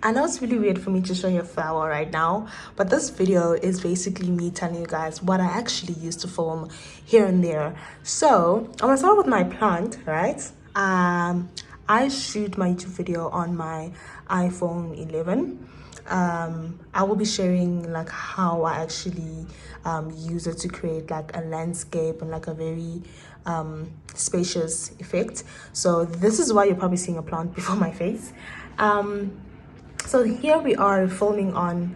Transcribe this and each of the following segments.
I know it's really weird for me to show you a flower right now, but this video is basically me telling you guys what I actually used to film here and there. So I'm gonna start with my plant, right? I shoot my YouTube video on my iPhone 11. I will be sharing like how I actually use it to create like a landscape and like a very spacious effect. So this is why you're probably seeing a plant before my face. So here we are filming on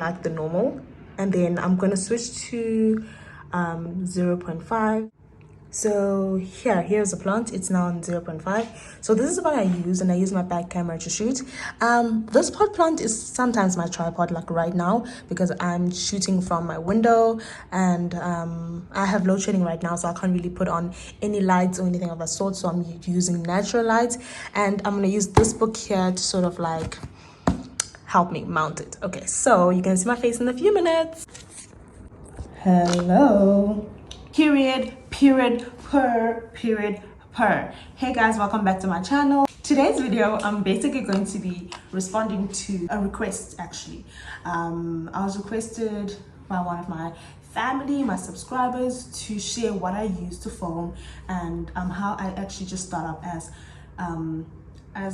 like the normal, and then I'm gonna switch to 0.5. So here's the plant. It's now on 0.5. So this is what I use, and I use my back camera to shoot. This pot plant is sometimes my tripod, like right now, because I'm shooting from my window, and I have load shedding right now, so I can't really put on any lights or anything of that sort. So I'm using natural lights, and I'm gonna use this book here to sort of like help me mount it. Okay, so you can see my face in a few minutes. Hello. Period, per. Hey guys, welcome back to my channel. Today's video, I'm basically going to be responding to a request actually. I was requested by one of my family, my subscribers, to share what I use to film and how I actually just start up as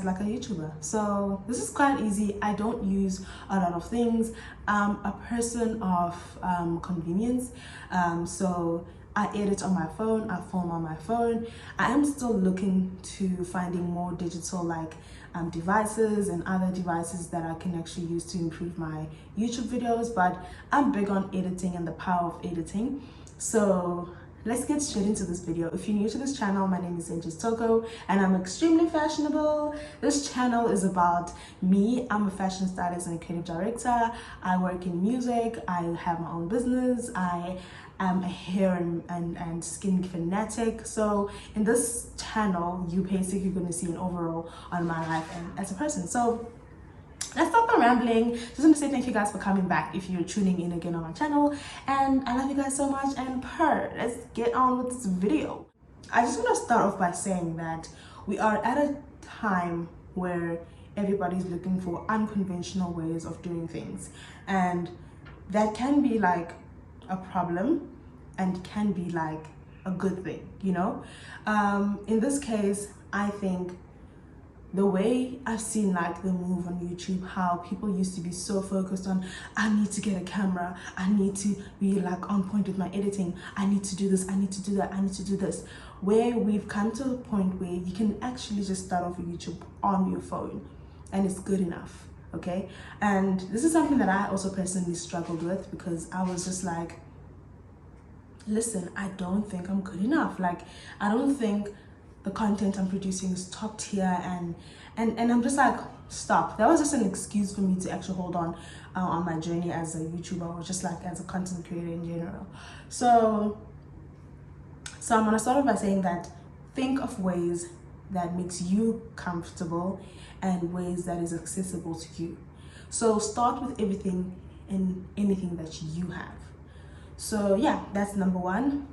like a YouTuber. So this is quite easy. I don't use a lot of things. I'm a person of convenience. So I edit on my phone, I film on my phone. I am still looking to finding more digital like devices and other devices that I can actually use to improve my YouTube videos, but I'm big on editing and the power of editing. So let's get straight into this video. If you're new to this channel, my name is XOXO and I'm extremely fashionable. This channel is about me. I'm a fashion stylist and creative director. I work in music. I have my own business. I am a hair and skin fanatic. So in this channel, you're basically going to see an overall on my life and as a person. So let's stop the rambling. Just want to say thank you guys for coming back if you're tuning in again on my channel, and I love you guys so much. And let's get on with this video. I just want to start off by saying that we are at a time where everybody's looking for unconventional ways of doing things, and that can be like a problem and can be like a good thing, you know. In this case, I think the way I've seen like the move on YouTube, how people used to be so focused on, I need to get a camera, I need to be like on point with my editing, I need to do this, I need to do that, I need to do this, where we've come to the point where you can actually just start off with YouTube on your phone and it's good enough, okay? And this is something that I also personally struggled with, because I was just like, listen, I don't think I'm good enough. Like, I don't think the content I'm producing is top tier, and I'm just like, stop. That was just an excuse for me to actually hold on my journey as a YouTuber, or just like as a content creator in general. So I'm gonna start off by saying that think of ways that makes you comfortable and ways that is accessible to you. So start with everything and anything that you have. So yeah, that's number one.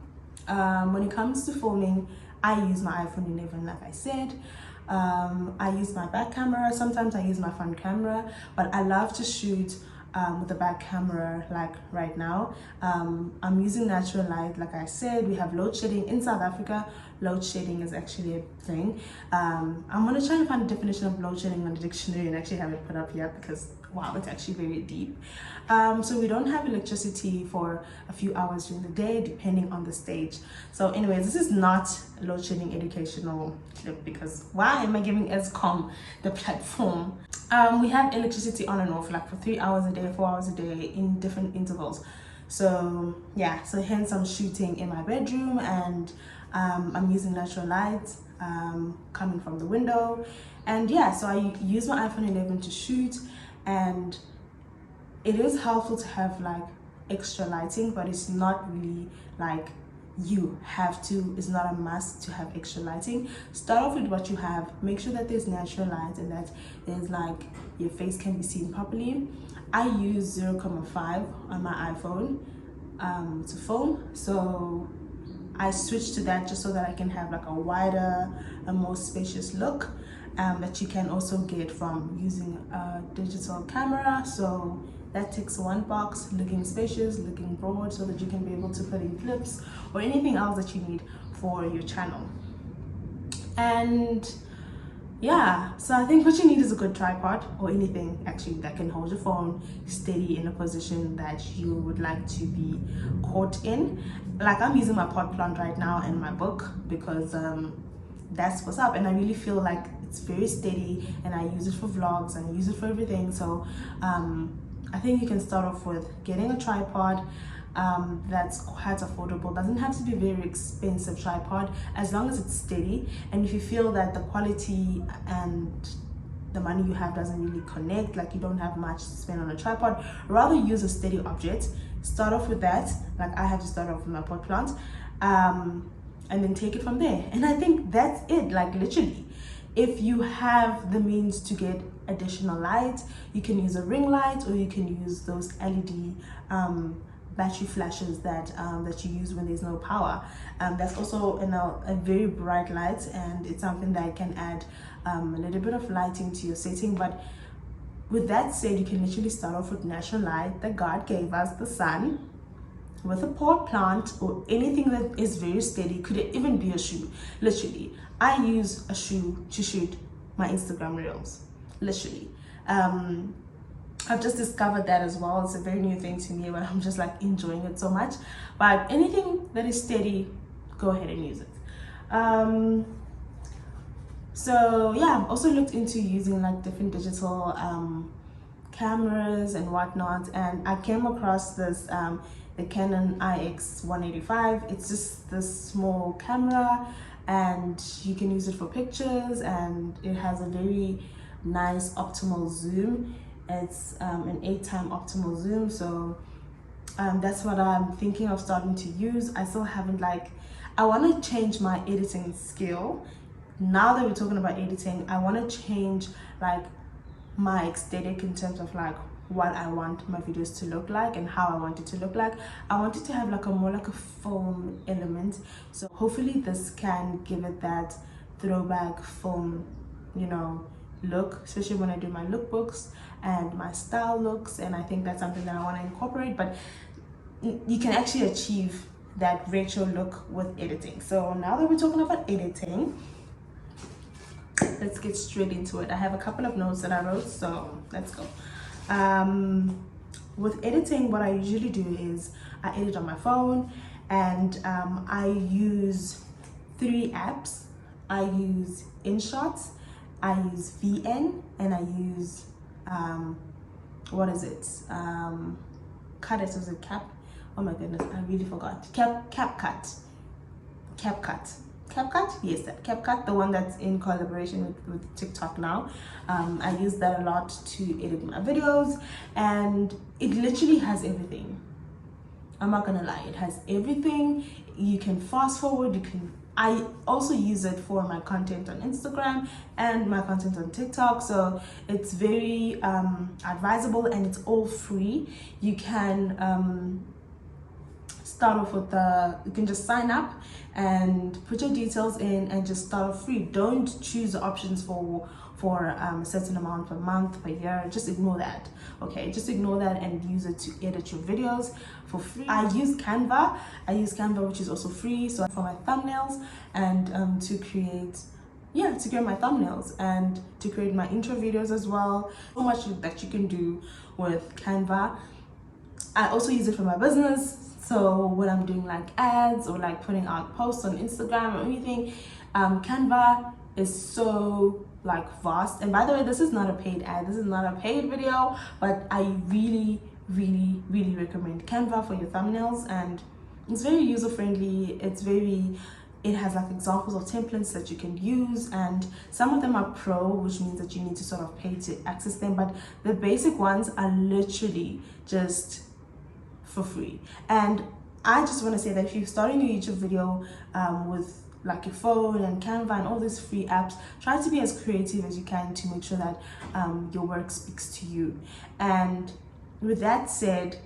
When it comes to filming, I use my iPhone 11, like I said. I use my back camera. Sometimes I use my front camera, but I love to shoot with the back camera. Like right now, I'm using natural light. Like I said, we have load shedding in South Africa. Load shedding is actually a thing. I'm gonna try and find a definition of load shedding on the dictionary and actually have it put up here, because wow, it's actually very deep. So we don't have electricity for a few hours during the day, depending on the stage. So anyways, this is not load shedding educational clip, because why am I giving ESCOM the platform? We have electricity on and off, like for 3 hours a day, 4 hours a day, in different intervals. So yeah, so hence I'm shooting in my bedroom, and I'm using natural light coming from the window. And yeah, so I use my iPhone 11 to shoot, and it is helpful to have like extra lighting, but it's not really like you have to, it's not a must to have extra lighting. Start off with what you have. Make sure that there's natural light and that there's like your face can be seen properly. I use 0.5 on my iPhone to film, so I switched to that just so that I can have like a wider, a more spacious look. that you can also get from using a digital camera. So that ticks one box: looking spacious, looking broad, so that you can be able to put in clips or anything else that you need for your channel. And yeah, so I think what you need is a good tripod, or anything actually that can hold your phone steady in a position that you would like to be caught in. Like, I'm using my pot plant right now and my book, because that's what's up, and I really feel like it's very steady, and I use it for vlogs and I use it for everything. So I think you can start off with getting a tripod that's quite affordable. Doesn't have to be a very expensive tripod, as long as it's steady. And if you feel that the quality and the money you have doesn't really connect, like you don't have much to spend on a tripod, rather use a steady object. Start off with that. Like, I have to start off with my pot plant, and then take it from there. And I think that's it. Like, literally, if you have the means to get additional light, you can use a ring light, or you can use those LED battery flashes that you use when there's no power. That's also a very bright light, and it's something that can add a little bit of lighting to your setting. But with that said, you can literally start off with natural light that God gave us, the sun, with a pot plant or anything that is very steady. Could it even be a shoe? Literally, I use a shoe to shoot my Instagram reels, literally. I've just discovered that as well. It's a very new thing to me, but I'm just like enjoying it so much. But anything that is steady, go ahead and use it. So yeah, I've also looked into using like different digital cameras and whatnot, and I came across this the Canon IX185. It's just this small camera, and you can use it for pictures, and it has a very nice optimal zoom. It's an 8x optimal zoom. So that's what I'm thinking of starting to use. I still haven't, like, I want to change my editing skill. Now that we're talking about editing, I want to change like my aesthetic in terms of like what I want my videos to look like and how I want it to look like. I want it to have like a more like a film element. So hopefully this can give it that throwback film, you know, look, especially when I do my lookbooks and my style looks. And I think that's something that I want to incorporate. But you can actually achieve that retro look with editing. So now that we're talking about editing, let's get straight into it. I have a couple of notes that I wrote, so let's go. With editing, what I usually do is I edit on my phone, and I use 3 apps. I use InShot, I use VN, and I use what is it? Cut it, was it Cap? Oh my goodness, I really forgot. CapCut. Yes, that CapCut, the one that's in collaboration with TikTok now. I use that a lot to edit my videos, and it literally has everything. I'm not gonna lie, it has everything. You can fast forward, I also use it for my content on Instagram and my content on TikTok. So it's very advisable, and it's all free. You can start off with you can just sign up and put your details in and just start off free. Don't choose the options for a certain amount per month, per year. Just ignore that. Okay, just ignore that and use it to edit your videos for free. I use Canva, which is also free, so for my thumbnails and to create my thumbnails and to create my intro videos as well. So much that you can do with Canva. I also use it for my business. So when I'm doing like ads or like putting out posts on Instagram or anything, Canva is so like vast. And by the way, this is not a paid ad, this is not a paid video, but I really recommend Canva for your thumbnails. And it's very user friendly. It has like examples of templates that you can use, and some of them are pro, which means that you need to sort of pay to access them, but the basic ones are literally just for free. And I just want to say that if you're starting your YouTube video with like your phone and Canva and all these free apps, try to be as creative as you can to make sure that your work speaks to you. And with that said,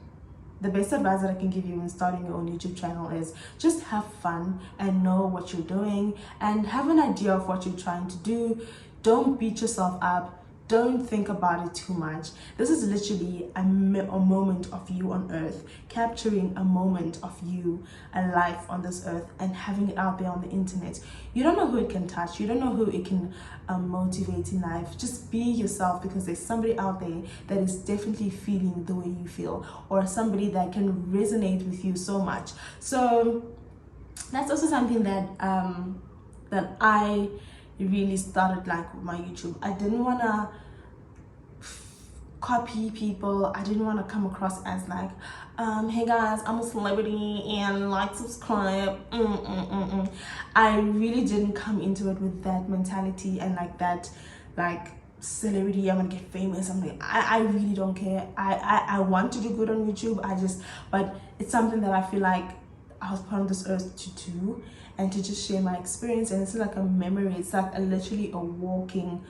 the best advice that I can give you when starting your own YouTube channel is just have fun and know what you're doing and have an idea of what you're trying to do. Don't beat yourself up. Don't think about it too much. This is literally a moment of you on earth, capturing a moment of you, a life on this earth, and having it out there on the internet. You don't know who it can touch. You don't know who it can motivate in life. Just be yourself, because there's somebody out there that is definitely feeling the way you feel, or somebody that can resonate with you so much. So that's also something that that I really started like with my YouTube. I didn't want to copy people. I didn't want to come across as like, hey guys, I'm a celebrity and like, subscribe. I really didn't come into it with that mentality and like that, like, celebrity, I'm gonna get famous. I really don't care. I want to do good on YouTube. But it's something that I feel like I was put on this earth to do, and to just share my experience. And it's like a memory. It's like literally a walking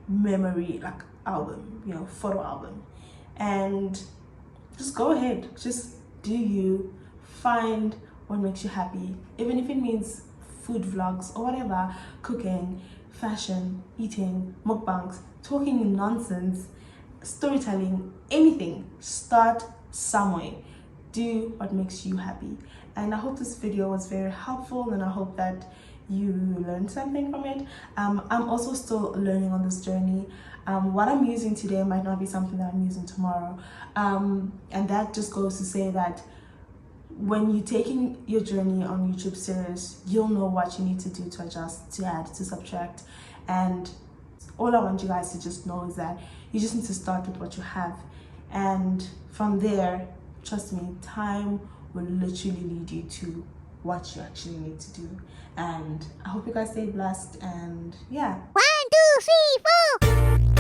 memory, like album, you know, photo album. And just go ahead, just do you, find what makes you happy, even if it means food vlogs or whatever, cooking, fashion, eating, mukbangs, talking nonsense, storytelling, anything. Start somewhere. Do what makes you happy. And I hope this video was very helpful, and I hope that you learned something from it. I'm also still learning on this journey. What I'm using today might not be something that I'm using tomorrow, and that just goes to say that when you're taking your journey on YouTube serious, you'll know what you need to do to adjust, to add, to subtract. And all I want you guys to just know is that you just need to start with what you have, and from there, trust me, time will literally lead you to what you actually need to do. And I hope you guys stay blessed, and yeah. 1, 2, 3, 4